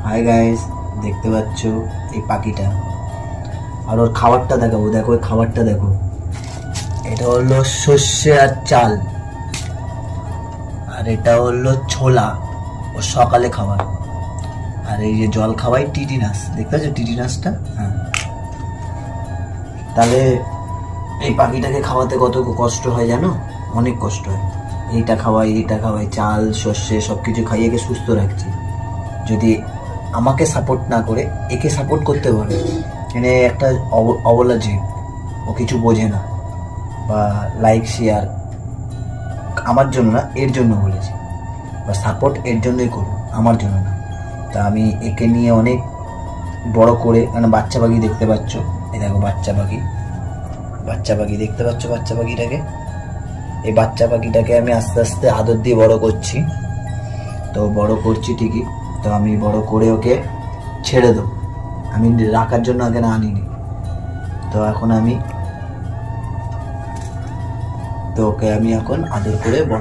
Hi guys, দেখতে পাচ্ছ এই পাখিটা, আর ওর খাবারটা দেখাবো। দেখো ওই খাবারটা দেখো, এটা হলো সর্ষে আর চাল, আর এটা হলো ছোলা, ও সকালে খাবার। আর এই যে জল খাওয়াই টিটিনাস, দেখতে পাচ্ছ টিটিনাসটা? হ্যাঁ। তাহলে এই পাখিটাকে খাওয়াতে কত কষ্ট হয় জানো? অনেক কষ্ট হয়। এইটা খাওয়াই, চাল সর্ষে সব কিছু খাইয়ে একে সুস্থ রাখছি। যদি আমাকে সাপোর্ট না করে একে সাপোর্ট করতে পারে, মানে একটা অবলা জীব, ও কিছু বোঝে না। বা লাইক শেয়ার আমার জন্য না, এর জন্য বলেছি, বা সাপোর্ট এর জন্যই করুন, আমার জন্য না। তা আমি একে নিয়ে অনেক বড় করে, মানে বাচ্চা পাখি দেখতে পাচ্ছ, এই দেখো বাচ্চা পাখি দেখতে পাচ্ছ বাচ্চা পাখিটাকে? এই বাচ্চা পাখিটাকে আমি আস্তে আস্তে আদর দিয়ে বড় করছি। তো বড় করছি ঠিকই, তো আমি বড় করে ওকে ছেড়ে দেবো। আমি রাখার জন্য আগে না আনিনি, তো এখন আমি, তো ওকে আমি এখন আদর করে বড়